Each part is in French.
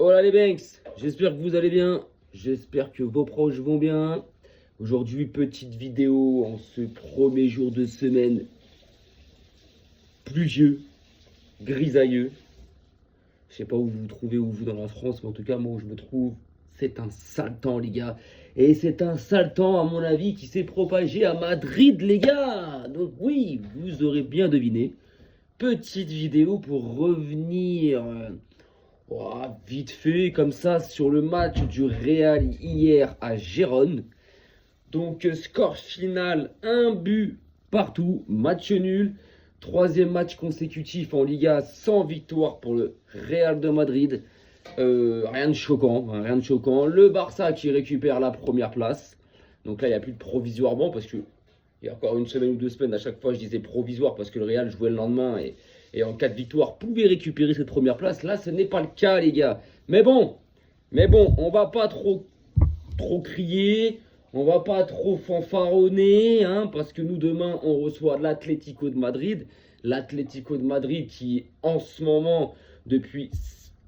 Hola les Banks, j'espère que vous allez bien, j'espère que vos proches vont bien. Aujourd'hui, petite vidéo en ce premier jour de semaine pluvieux, grisailleux. Je sais pas où vous vous trouvez, où vous dans la France, mais en tout cas, moi où je me trouve, c'est un sale temps, les gars. Et c'est un sale temps, à mon avis, qui s'est propagé à Madrid, les gars. Donc oui, vous aurez bien deviné. Petite vidéo pour revenir vite fait, comme ça, sur le match du Real hier à Gérone. Donc, score final, un but partout, match nul. Troisième match consécutif en Liga sans victoire pour le Real de Madrid. Rien de choquant, hein, rien de choquant. Le Barça qui récupère la première place. Donc là, il n'y a plus de provisoirement parce que il y a encore une semaine ou 2 semaines, à chaque fois, je disais provisoire parce que le Real jouait le lendemain et en cas de victoire pouvait récupérer cette première place. Là, ce n'est pas le cas, les gars. Mais bon, on va pas trop crier, on va pas trop fanfaronner, hein, parce que nous, demain, on reçoit l'Atlético de Madrid. L'Atlético de Madrid qui, en ce moment, depuis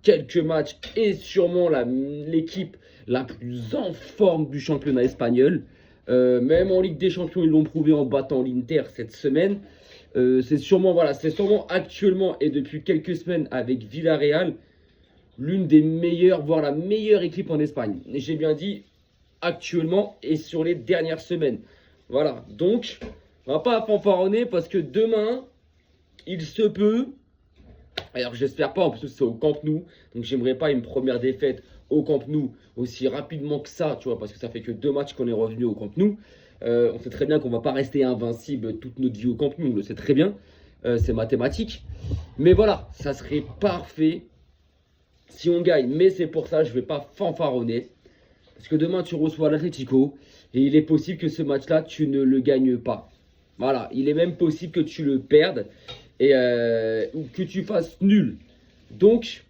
quelques matchs, est sûrement l'équipe la plus en forme du championnat espagnol. Même en Ligue des Champions, ils l'ont prouvé en battant l'Inter cette semaine. C'est sûrement actuellement et depuis quelques semaines avec Villarreal, l'une des meilleures, voire la meilleure équipe en Espagne. Et j'ai bien dit actuellement et sur les dernières semaines. Voilà, donc on va pas fanfaronner parce que demain, il se peut. Alors j'espère pas, en plus c'est au Camp Nou, donc j'aimerais pas une première défaite au Camp Nou aussi rapidement que ça, tu vois, parce que ça fait que 2 matchs qu'on est revenu au Camp Nou. On sait très bien qu'on va pas rester invincible toute notre vie au Camp Nou, on le sait très bien, c'est mathématique. Mais voilà, ça serait parfait si on gagne, mais c'est pour ça, je vais pas fanfaronner. Parce que demain tu reçois l'Atlético et il est possible que ce match-là, tu ne le gagnes pas. Voilà, il est même possible que tu le perdes ou que tu fasses nul. Donc,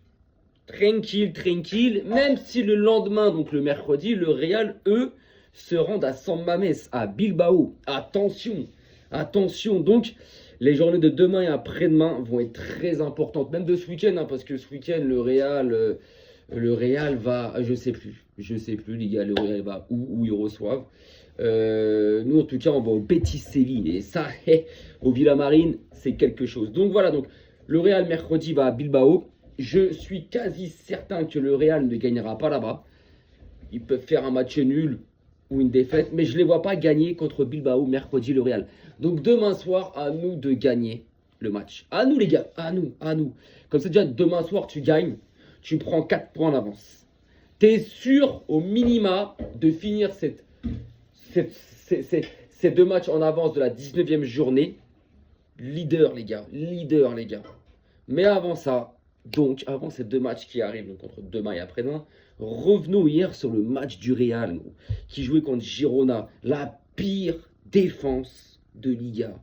tranquille, même si le lendemain, donc le mercredi, le Real, eux, se rendent à San Mamés, à Bilbao. Attention. Donc, les journées de demain et après-demain vont être très importantes, même de ce week-end, hein, parce que ce week-end, le Real va, je sais plus, les gars, le Real va où ils reçoivent. Nous, en tout cas, on va au Betis Séville. Et ça, au Villamarine, c'est quelque chose. Donc voilà, donc le Real mercredi va à Bilbao. Je suis quasi certain que le Real ne gagnera pas là-bas. Ils peuvent faire un match nul ou une défaite, mais je ne les vois pas gagner contre Bilbao mercredi, le Real. Donc demain soir, à nous de gagner le match. À nous, les gars, à nous. Comme ça, déjà, demain soir, tu gagnes. Tu prends 4 points d'avance. Tu es sûr, au minima, de finir ces 2 matchs en avance de la 19e journée. Leader, les gars. Mais avant ça, donc, avant ces 2 matchs qui arrivent, donc entre demain et après-demain, revenons hier sur le match du Real, qui jouait contre Girona. La pire défense de Liga.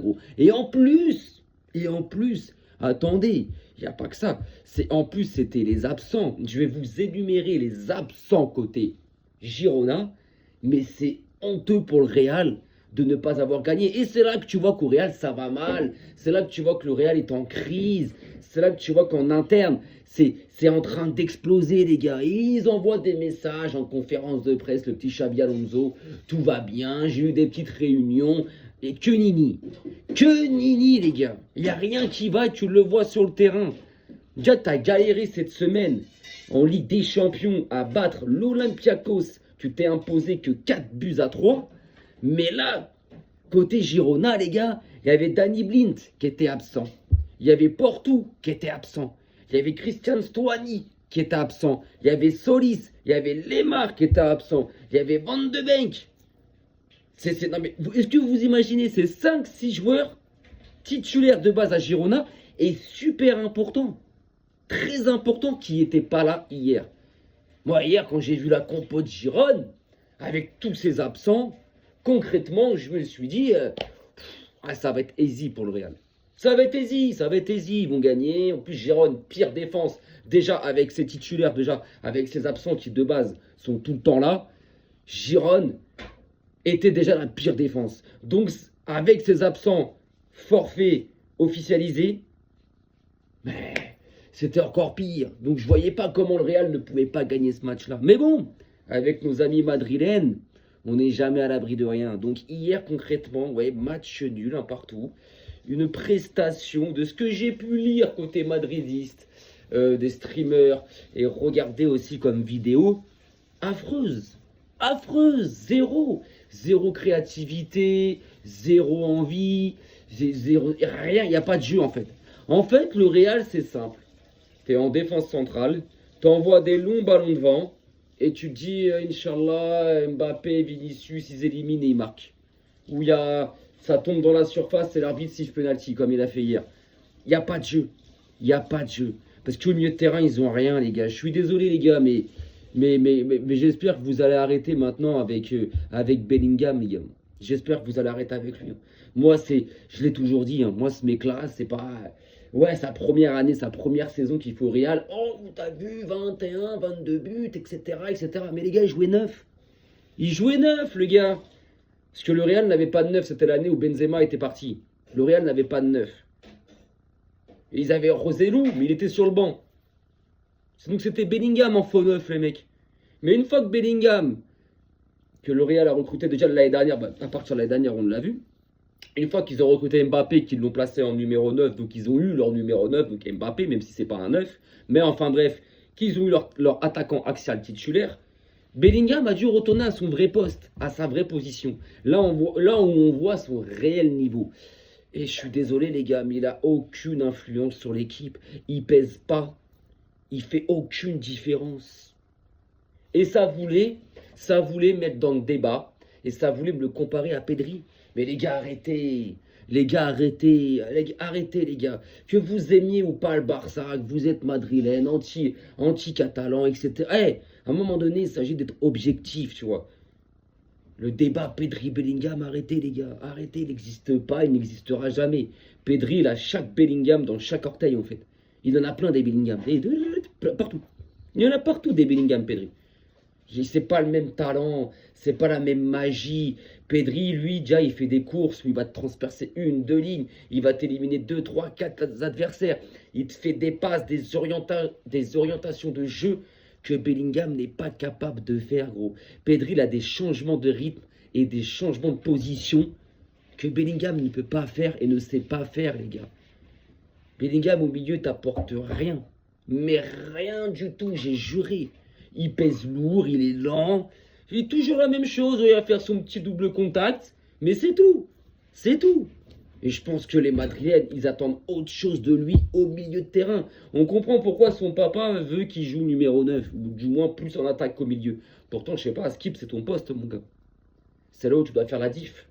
Gros. Et en plus, attendez, il n'y a pas que ça. En plus, c'était les absents. Je vais vous énumérer les absents côté Girona, mais c'est honteux pour le Real de ne pas avoir gagné. Et c'est là que tu vois qu'au Real, ça va mal. C'est là que tu vois que le Real est en crise. C'est là que tu vois qu'en interne, c'est en train d'exploser, les gars. Et ils envoient des messages en conférence de presse, le petit Xabi Alonso. Tout va bien, j'ai eu des petites réunions. Et que nini, les gars. Il n'y a rien qui va, tu le vois sur le terrain. Déjà, tu as galéré cette semaine en Ligue des Champions à battre l'Olympiakos. Tu t'es imposé que 4-3. Mais là, côté Girona, les gars, il y avait Danny Blind qui était absent. Il y avait Porto qui était absent. Il y avait Christian Stuani qui était absent. Il y avait Solis. Il y avait Lemar qui était absent. Il y avait Van de Beek. Non mais, est-ce que vous imaginez ces 5-6 joueurs titulaires de base à Girona et super important, très important, qui n'étaient pas là hier. Moi, hier, quand j'ai vu la compo de Girone, avec tous ces absents, concrètement, je me suis dit, ça va être easy pour le Real. Ça va être easy, ils vont gagner. En plus, Girone, pire défense, déjà avec ses titulaires, déjà avec ses absents qui de base sont tout le temps là. Girone était déjà la pire défense. Donc, avec ses absents forfaits officialisés, mais c'était encore pire. Donc je voyais pas comment le Real ne pouvait pas gagner ce match-là. Mais bon, avec nos amis madrilènes, on n'est jamais à l'abri de rien. Donc hier concrètement, ouais, match nul un partout. Une prestation de ce que j'ai pu lire côté madridiste, des streamers et regarder aussi comme vidéo, affreuse. Affreuse, zéro créativité, zéro envie, zéro, rien, il n'y a pas de jeu en fait. En fait, le Real, c'est simple. Tu es en défense centrale, tu envoies des longs ballons devant, et tu te dis, Inch'Allah, Mbappé, Vinicius, ils éliminent et ils marquent. Où il y a, ça tombe dans la surface, c'est l'arbitre siffle penalty, comme il a fait hier. Il n'y a pas de jeu. Il n'y a pas de jeu. Parce qu'au milieu de terrain, ils ont rien, les gars. Je suis désolé, les gars, mais j'espère que vous allez arrêter maintenant avec Bellingham, les gars. J'espère que vous allez arrêter avec lui. Moi, je l'ai toujours dit, moi, ce mec-là, c'est pas... Ouais, sa première année, sa première saison qu'il faut au Real. Oh, t'as vu, 21, 22 buts, etc. Mais les gars, ils jouaient neuf. Ils jouaient neuf, le gars. Parce que le Real n'avait pas de neuf, c'était l'année où Benzema était parti. Le Real n'avait pas de neuf. Et ils avaient Roselou, mais il était sur le banc. Donc c'était Bellingham en faux neuf, les mecs. Mais une fois que Bellingham, que le Real a recruté déjà l'année dernière, à partir de l'année dernière, on l'a vu. Une fois qu'ils ont recruté Mbappé, qu'ils l'ont placé en numéro 9, donc ils ont eu leur numéro 9, donc Mbappé, même si c'est pas un 9. Mais enfin bref, qu'ils ont eu leur attaquant axial titulaire, Bellingham a dû retourner à son vrai poste, à sa vraie position. Là où on voit son réel niveau. Et je suis désolé les gars, mais il n'a aucune influence sur l'équipe. Il pèse pas. Il fait aucune différence. Et ça voulait mettre dans le débat. Et ça voulait me le comparer à Pedri. Mais les gars, arrêtez. Les gars, arrêtez. Arrêtez, les gars. Que vous aimiez ou pas le Barça, que vous êtes madrilène, anti-catalan, etc. À un moment donné, il s'agit d'être objectif, tu vois. Le débat Pedri-Bellingham, arrêtez les gars, arrêtez, il n'existe pas, il n'existera jamais. Pedri, il a chaque Bellingham dans chaque orteil en fait. Il en a plein des Bellingham, partout. Il y en a partout des Bellingham, Pedri. C'est pas le même talent, c'est pas la même magie. Pedri, lui, déjà, il fait des courses où il va te transpercer une, deux lignes, il va t'éliminer 2, 3, 4 adversaires. Il te fait des passes, des orientations de jeu que Bellingham n'est pas capable de faire, gros. Pedri, il a des changements de rythme et des changements de position que Bellingham ne peut pas faire et ne sait pas faire, les gars. Bellingham, au milieu, t'apporte rien. Mais rien du tout, j'ai juré. Il pèse lourd, il est lent. Il est toujours la même chose, il va faire son petit double contact. Mais c'est tout. C'est tout. Et je pense que les Madrilènes, ils attendent autre chose de lui au milieu de terrain. On comprend pourquoi son papa veut qu'il joue numéro 9, ou du moins plus en attaque qu'au milieu. Pourtant, je sais pas, Skip, c'est ton poste, mon gars. C'est là où tu dois faire la diff.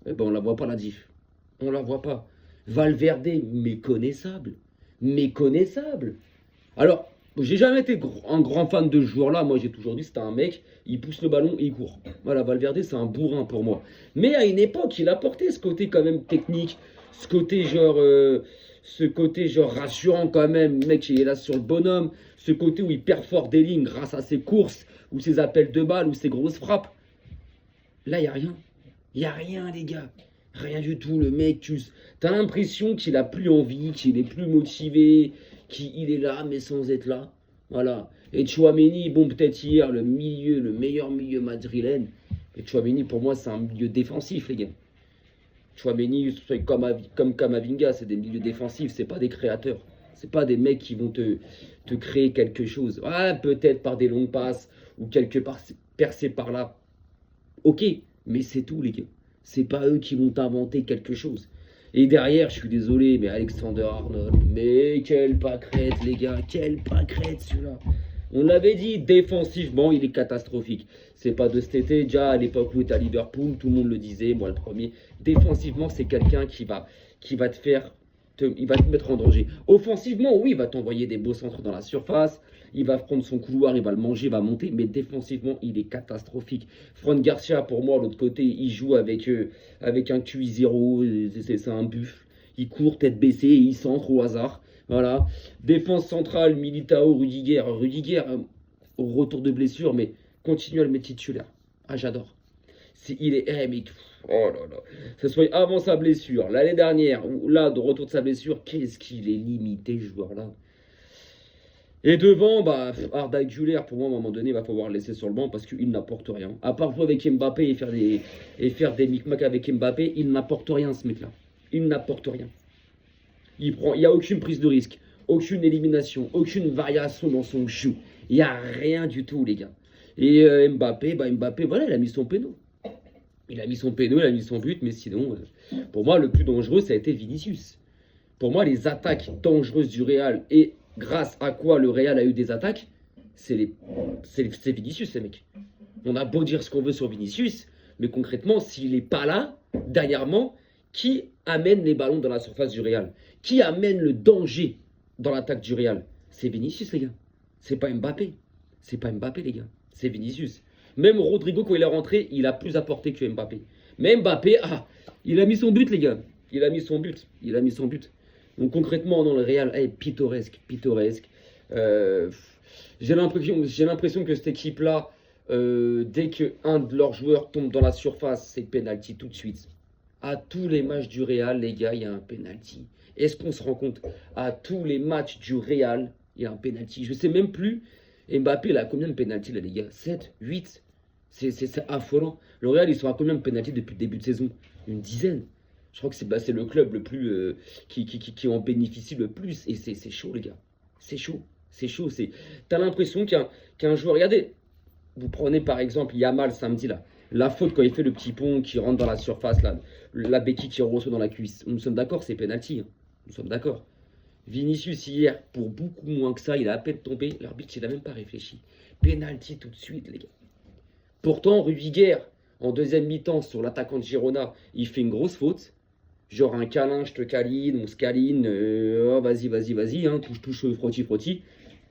Eh ben, on la voit pas, la diff. On la voit pas. Valverde, méconnaissable. Méconnaissable. Alors, j'ai jamais été un grand fan de ce joueur-là. Moi, j'ai toujours dit, c'était un mec, il pousse le ballon et il court. Voilà, Valverde, c'est un bourrin pour moi. Mais à une époque, il apportait ce côté quand même technique, ce côté genre rassurant quand même. Le mec, il est là sur le bonhomme. Ce côté où il perfore des lignes grâce à ses courses, ou ses appels de balles, ou ses grosses frappes. Là, il n'y a rien. Il n'y a rien, les gars. Rien du tout. Le mec, tu as l'impression qu'il a plus envie, qu'il est plus motivé, qu'il est là, mais sans être là. Voilà. Et Tchouaméni, bon, peut-être hier, le meilleur milieu madrilène. Et Tchouaméni, pour moi, c'est un milieu défensif, les gars. Tchouaméni, comme Kamavinga, c'est des milieux défensifs, c'est pas des créateurs. C'est pas des mecs qui vont te créer quelque chose. Ouais, peut-être par des longues passes ou quelque part percées par là. Ok, mais c'est tout, les gars. C'est pas eux qui vont t'inventer quelque chose. Et derrière, je suis désolé, mais Alexander Arnold, mais quelle pâquerette, les gars, quelle pâquerette celui-là. On l'avait dit, défensivement, il est catastrophique. C'est pas de cet été, déjà à l'époque où il était à Liverpool, tout le monde le disait, moi le premier. Défensivement, c'est quelqu'un qui va te faire, il va te mettre en danger. Offensivement, oui, il va t'envoyer des beaux centres dans la surface, il va prendre son couloir, il va le manger, il va monter, mais défensivement, il est catastrophique. Fran Garcia, pour moi, de l'autre côté, il joue avec un QI0, c'est un buff. Il court tête baissée et il centre au hasard. Voilà. Défense centrale, Militao, Rudiger. Rudiger, au retour de blessure, mais continue à le mettre titulaire. Ah, j'adore. Il est. Mais, oh là là. Que ce soit avant sa blessure, l'année dernière, ou là, de retour de sa blessure, qu'est-ce qu'il est limité, ce joueur-là. Et devant, Arda Güler, pour moi, à un moment donné, il va falloir le laisser sur le banc parce qu'il n'apporte rien. À part jouer avec Mbappé et faire des micmacs avec Mbappé, il n'apporte rien, ce mec-là. Il n'apporte rien. Il n'y a aucune prise de risque, aucune élimination, aucune variation dans son jeu. Il n'y a rien du tout, les gars. Et Mbappé, voilà, il a mis son péno. Il a mis son péno, il a mis son but, mais sinon, pour moi, le plus dangereux, ça a été Vinicius. Pour moi, les attaques dangereuses du Real et grâce à quoi le Real a eu des attaques, c'est Vinicius, ces mecs. On a beau dire ce qu'on veut sur Vinicius, mais concrètement, s'il n'est pas là, dernièrement, qui amène les ballons dans la surface du Real? Qui amène le danger dans l'attaque du Real? C'est Vinicius, les gars. C'est pas Mbappé. C'est pas Mbappé, les gars. C'est Vinicius. Même Rodrigo, quand il est rentré, il a plus apporté que Mbappé. Mais Mbappé, il a mis son but, les gars. Il a mis son but. Il a mis son but. Donc concrètement, dans le Real, pittoresque, pittoresque. J'ai l'impression que cette équipe-là, dès qu'un de leurs joueurs tombe dans la surface, c'est penalty tout de suite. À tous les matchs du Real, les gars, il y a un penalty. Est-ce qu'on se rend compte? À tous les matchs du Real, il y a un penalty. Je ne sais même plus. Mbappé, il a combien de penalty là, les gars? 7, 8. C'est affolant. Le Real, ils sont à combien de penalty depuis le début de saison? Une dizaine. Je crois que c'est le club le plus qui en bénéficie le plus. Et c'est chaud, les gars. C'est chaud. C'est chaud. T'as l'impression qu'un joueur. Regardez, vous prenez par exemple Yamal samedi là. La faute quand il fait le petit pont qui rentre dans la surface là. La béquille qui reçoit dans la cuisse. Nous sommes d'accord, c'est penalty. Hein. Nous sommes d'accord. Vinicius hier, pour beaucoup moins que ça, il a à peine tombé. L'arbitre, il n'a même pas réfléchi. Penalty tout de suite, les gars. Pourtant, Rudiger, en deuxième mi-temps, sur l'attaquant de Girona, il fait une grosse faute. Genre un câlin, je te câline, on se câline, vas-y, hein, touche, frotti.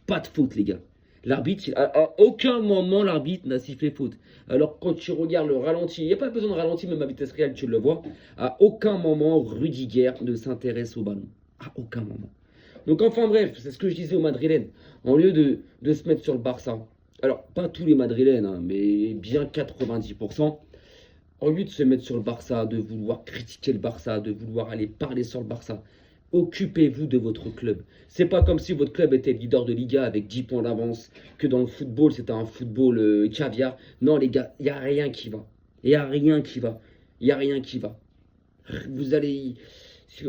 Pas de faute, les gars. L'arbitre, à aucun moment, l'arbitre n'a sifflé faute. Alors, quand tu regardes le ralenti, il n'y a pas besoin de ralenti, même à vitesse réelle, tu le vois. À aucun moment, Rudiger ne s'intéresse au ballon. À aucun moment. Donc, enfin, bref, c'est ce que je disais aux Madrilènes. En lieu de se mettre sur le Barça, alors, pas tous les Madrilènes, hein, mais bien 90%. Au lieu de se mettre sur le Barça, de vouloir critiquer le Barça, de vouloir aller parler sur le Barça, occupez-vous de votre club. C'est pas comme si votre club était leader de Liga avec 10 points d'avance, que dans le football, c'était un football caviar. Non, les gars, il n'y a rien qui va. Il n'y a rien qui va. Il n'y a rien qui va. Vous allez...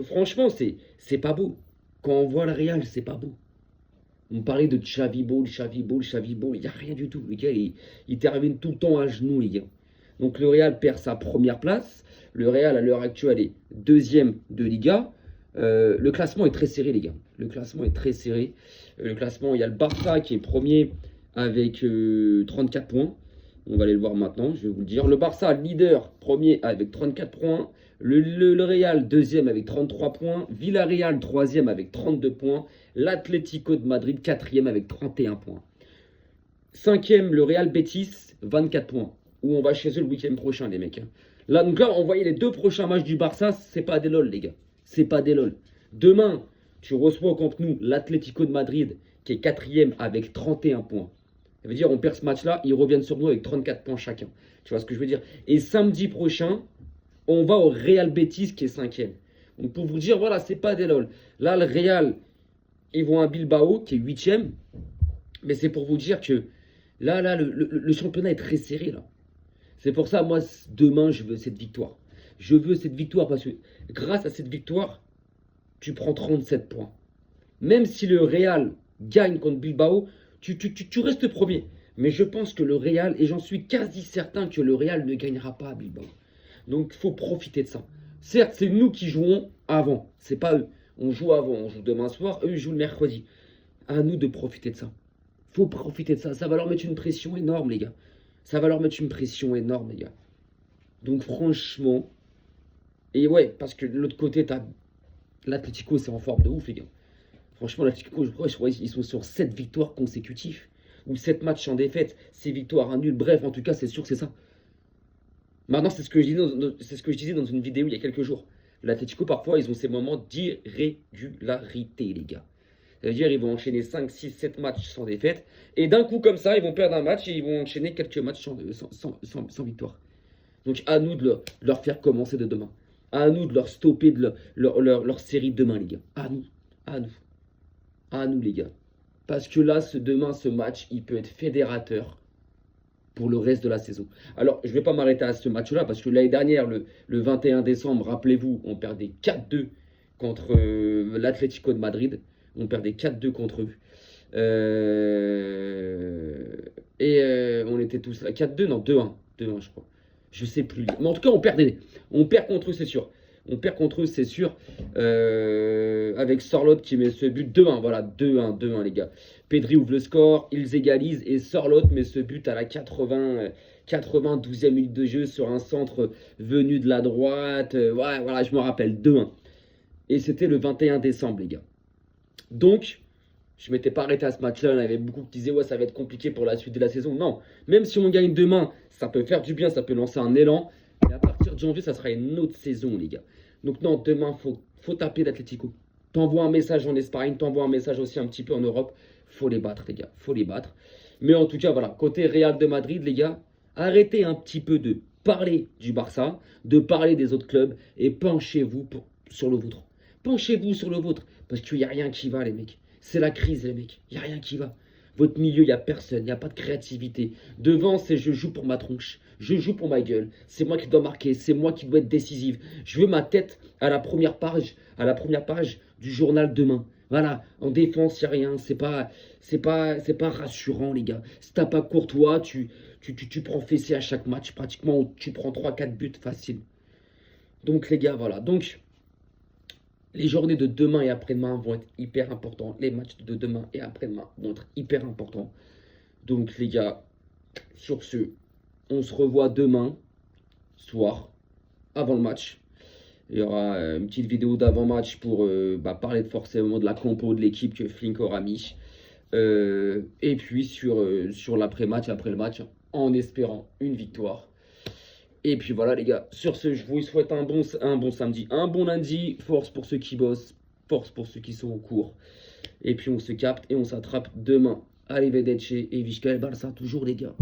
Franchement, c'est pas beau. Quand on voit le Real, c'est pas beau. On parlait de Xavi Ball. Il n'y a rien du tout. Les gars, il termine tout le temps à genoux, les gars. Donc le Real perd sa première place. Le Real, à l'heure actuelle, est deuxième de Liga. Le classement est très serré, les gars. Le classement est très serré. Le classement, il y a le Barça qui est premier avec 34 points. On va aller le voir maintenant, je vais vous le dire. Le Barça, leader, premier avec 34 points. Le Real, deuxième avec 33 points. Villarreal, troisième avec 32 points. L'Atlético de Madrid, quatrième avec 31 points. Cinquième, le Real Betis, 24 points. Où on va chez eux le week-end prochain, les mecs. Là, donc là, on voyait les deux prochains matchs du Barça, c'est pas des lol, les gars. C'est pas des lol. Demain, tu reçois contre nous l'Atlético de Madrid, qui est quatrième avec 31 points. Ça veut dire, on perd ce match-là, ils reviennent sur nous avec 34 points chacun. Tu vois ce que je veux dire? Et samedi prochain, on va au Real Betis, qui est cinquième. Donc pour vous dire, voilà, c'est pas des lol. Là, le Real, ils vont à Bilbao, qui est huitième. Mais c'est pour vous dire que là, le championnat est très serré, là. C'est pour ça, moi, demain, je veux cette victoire. Je veux cette victoire parce que grâce à cette victoire, tu prends 37 points. Même si le Real gagne contre Bilbao, tu restes premier. Mais je pense que le Real, et j'en suis quasi certain que le Real ne gagnera pas à Bilbao. Donc, il faut profiter de ça. Certes, c'est nous qui jouons avant. C'est pas eux. On joue avant, on joue demain soir. Eux, ils jouent le mercredi. À nous de profiter de ça. Faut profiter de ça. Ça va leur mettre une pression énorme, les gars. Ça va leur mettre une pression énorme, les gars. Donc, franchement... Et ouais, parce que de l'autre côté, t'as... L'Atlético, c'est en forme de ouf, les gars. Franchement, l'Atlético, je crois qu'ils sont sur 7 victoires consécutives. Ou 7 matchs en défaite. 6 victoires, un nul. Bref, en tout cas, c'est sûr que c'est ça. Maintenant, c'est ce que je disais dans une vidéo il y a quelques jours. L'Atlético, parfois, ils ont ces moments d'irrégularité, les gars. Ça veut dire qu'ils vont enchaîner 5, 6, 7 matchs sans défaite. Et d'un coup, comme ça, ils vont perdre un match et ils vont enchaîner quelques matchs sans victoire. Donc, à nous de leur faire commencer de demain. À nous de leur stopper de leur série de demain, les gars. À nous, les gars. Parce que là, demain, ce match, il peut être fédérateur pour le reste de la saison. Alors, je ne vais pas m'arrêter à ce match-là, parce que l'année dernière, le 21 décembre, rappelez-vous, on perdait 4-2 contre l'Atlético de Madrid. On perdait 4-2 contre eux. On était tous là. 4-2, non, 2-1. 2-1, je crois. Je sais plus. Mais en tout cas, on perdait. On perd contre eux, c'est sûr. On perd contre eux, c'est sûr. Avec Sorloth qui met ce but 2-1. Voilà, 2-1, 2-1, les gars. Pedri ouvre le score, ils égalisent. Et Sorloth met ce but à la 92e minute de jeu sur un centre venu de la droite. Ouais, voilà, je me rappelle, 2-1. Et c'était le 21 décembre, les gars. Donc, je ne m'étais pas arrêté à ce match-là. Il y en avait beaucoup qui disaient, ouais, ça va être compliqué pour la suite de la saison. Non, même si on gagne demain, ça peut faire du bien, ça peut lancer un élan. Et à partir de janvier, ça sera une autre saison, les gars. Donc non, demain, faut taper l'Atlético. T'envoies un message en Espagne, t'envoies un message aussi un petit peu en Europe. Faut les battre, les gars. Faut les battre. Mais en tout cas, voilà, côté Real de Madrid, les gars, arrêtez un petit peu de parler du Barça, de parler des autres clubs et penchez-vous sur le vôtre. Penchez-vous sur le vôtre. Parce qu'il n'y a rien qui va, les mecs. C'est la crise, les mecs. Il n'y a rien qui va. Votre milieu, il n'y a personne. Il n'y a pas de créativité. Devant, c'est je joue pour ma tronche. Je joue pour ma gueule. C'est moi qui dois marquer. C'est moi qui dois être décisive. Je veux ma tête à la première page du journal demain. Voilà. En défense, il n'y a rien. C'est pas rassurant, les gars. Si t'as pas Courtois, tu prends fessé à chaque match. Pratiquement, tu prends 3-4 buts facile. Donc, les gars, voilà. Donc, les journées de demain et après-demain vont être hyper importants. Les matchs de demain et après-demain vont être hyper importants. Donc les gars, sur ce, on se revoit demain soir, avant le match. Il y aura une petite vidéo d'avant-match pour parler forcément de la compo de l'équipe que Flink aura mis. Et puis sur l'après-match, après le match, en espérant une victoire. Et puis voilà les gars, sur ce, je vous souhaite un bon samedi, un bon lundi, force pour ceux qui bossent, force pour ceux qui sont au cours. Et puis on se capte et on s'attrape demain. Arrivederci et Visca el Barça toujours les gars.